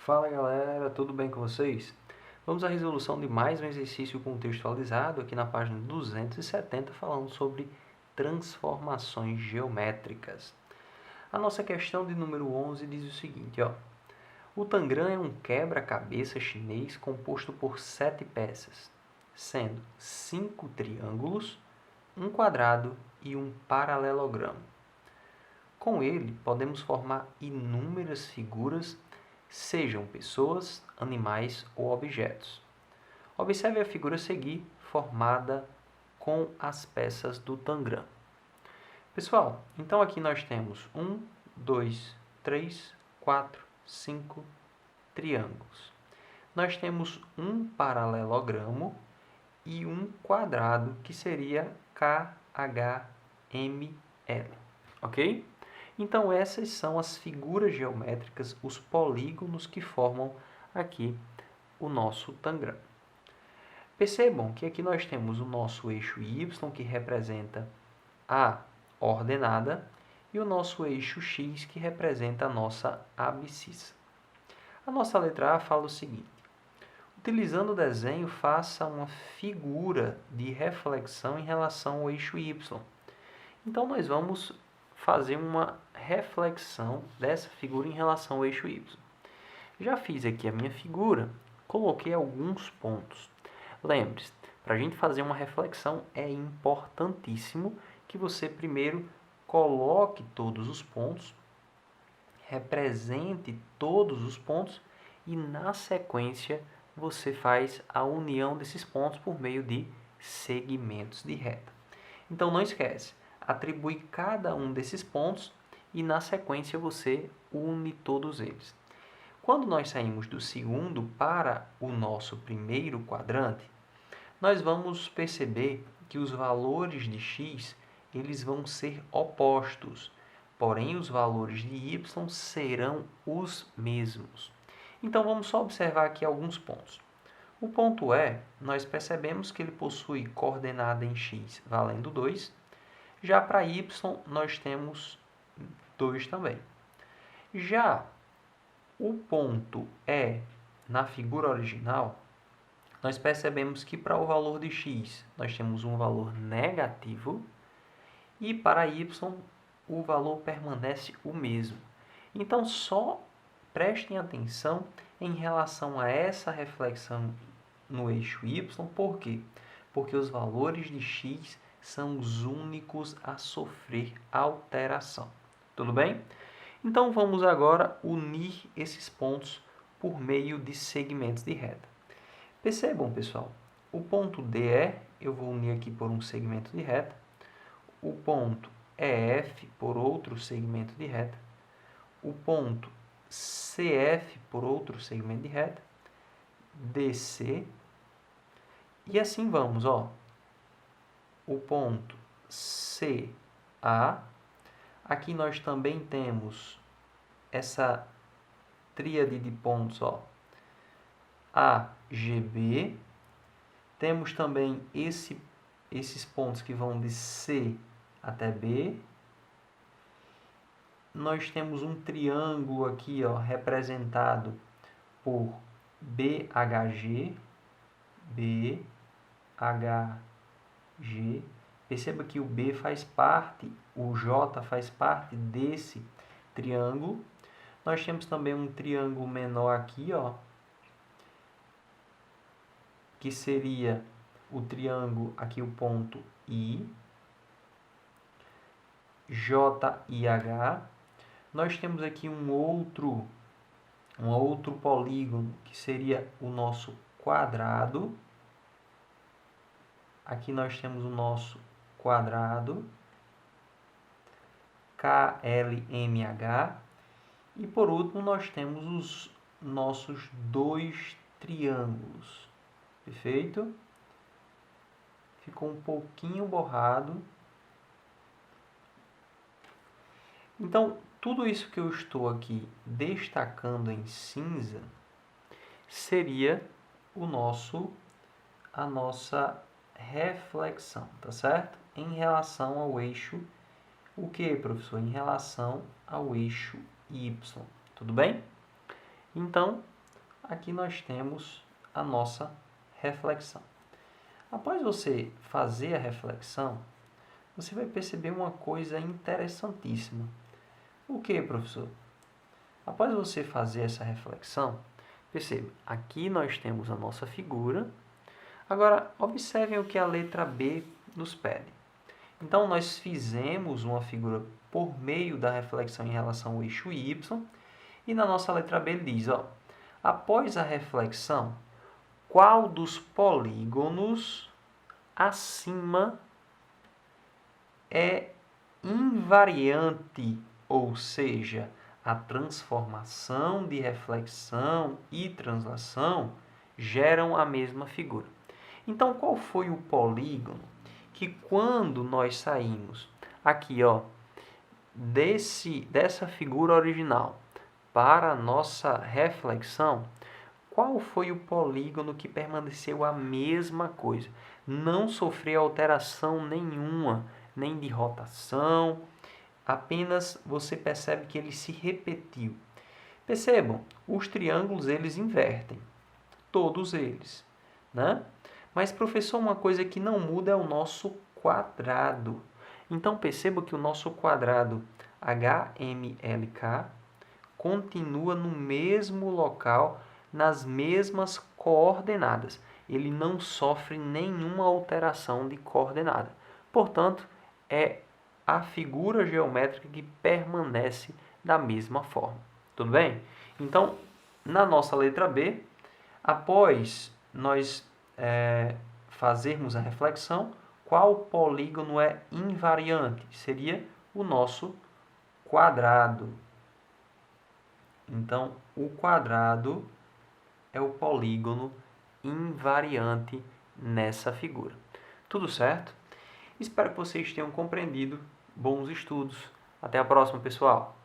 Fala galera, tudo bem com vocês? Vamos à resolução de mais um exercício contextualizado aqui na página 270, falando sobre transformações geométricas. A nossa questão de número 11 diz o seguinte, o Tangram é um quebra-cabeça chinês composto por 7 peças, sendo 5 triângulos, um quadrado e um paralelogramo. Com ele, podemos formar inúmeras figuras, sejam pessoas, animais ou objetos. Observe a figura a seguir, formada com as peças do Tangram. Pessoal, então aqui nós temos 1, 2, 3, 4, 5 triângulos. Nós temos um paralelogramo e um quadrado, que seria KHML, ok? Então, essas são as figuras geométricas, os polígonos que formam aqui o nosso Tangram. Percebam que aqui nós temos o nosso eixo Y, que representa a ordenada, e o nosso eixo X, que representa a nossa abscissa. A nossa letra A fala o seguinte: utilizando o desenho, faça uma figura de reflexão em relação ao eixo Y. Então, nós vamos fazer uma reflexão dessa figura em relação ao eixo Y. Já fiz aqui a minha figura, coloquei alguns pontos. Lembre-se, para a gente fazer uma reflexão é importantíssimo que você primeiro coloque todos os pontos, represente todos os pontos e na sequência você faz a união desses pontos por meio de segmentos de reta. Então não esquece, atribui cada um desses pontos e na sequência você une todos eles. Quando nós saímos do segundo para o nosso primeiro quadrante, nós vamos perceber que os valores de x eles vão ser opostos, porém os valores de y serão os mesmos. Então vamos só observar aqui alguns pontos. O ponto E, nós percebemos que ele possui coordenada em x valendo 2, já para y nós temos 2 também. Já o ponto E, na figura original, nós percebemos que para o valor de x nós temos um valor negativo e para y o valor permanece o mesmo. Então só prestem atenção em relação a essa reflexão no eixo y, por quê? Porque os valores de x são os únicos a sofrer alteração. Tudo bem? Então, vamos agora unir esses pontos por meio de segmentos de reta. Percebam, pessoal, o ponto DE eu vou unir aqui por um segmento de reta, o ponto EF por outro segmento de reta, o ponto CF por outro segmento de reta, DC, e assim vamos, o ponto CA, aqui nós também temos essa tríade de pontos, AGB, temos também esses pontos que vão de C até B, nós temos um triângulo aqui, representado por BHG, perceba que o B faz parte, o J faz parte desse triângulo. Nós temos também um triângulo menor aqui, que seria o triângulo, aqui o ponto I, J e H. Nós temos aqui um outro polígono, que seria o nosso quadrado. Aqui nós temos o nosso quadrado, KLMH. E por último, nós temos os nossos dois triângulos. Perfeito? Ficou um pouquinho borrado. Então, tudo isso que eu estou aqui destacando em cinza seria a nossa reflexão, tá certo? Em relação ao eixo, o que, professor? Em relação ao eixo Y, tudo bem? Então, aqui nós temos a nossa reflexão. Após você fazer a reflexão, você vai perceber uma coisa interessantíssima. O que, professor? Após você fazer essa reflexão, perceba, aqui nós temos a nossa figura. Agora, observem o que a letra B nos pede. Então, nós fizemos uma figura por meio da reflexão em relação ao eixo Y. E na nossa letra B ele diz, após a reflexão, qual dos polígonos acima é invariante, ou seja, a transformação de reflexão e translação geram a mesma figura. Então, qual foi o polígono que quando nós saímos aqui, dessa figura original para a nossa reflexão, qual foi o polígono que permaneceu a mesma coisa? Não sofreu alteração nenhuma, nem de rotação, apenas você percebe que ele se repetiu. Percebam, os triângulos eles invertem, todos eles, né? Mas, professor, uma coisa que não muda é o nosso quadrado. Então, perceba que o nosso quadrado HMLK continua no mesmo local, nas mesmas coordenadas. Ele não sofre nenhuma alteração de coordenada. Portanto, é a figura geométrica que permanece da mesma forma. Tudo bem? Então, na nossa letra B, após nós fazermos a reflexão, qual polígono é invariante? Seria o nosso quadrado. Então, o quadrado é o polígono invariante nessa figura. Tudo certo? Espero que vocês tenham compreendido. Bons estudos. Até a próxima, pessoal!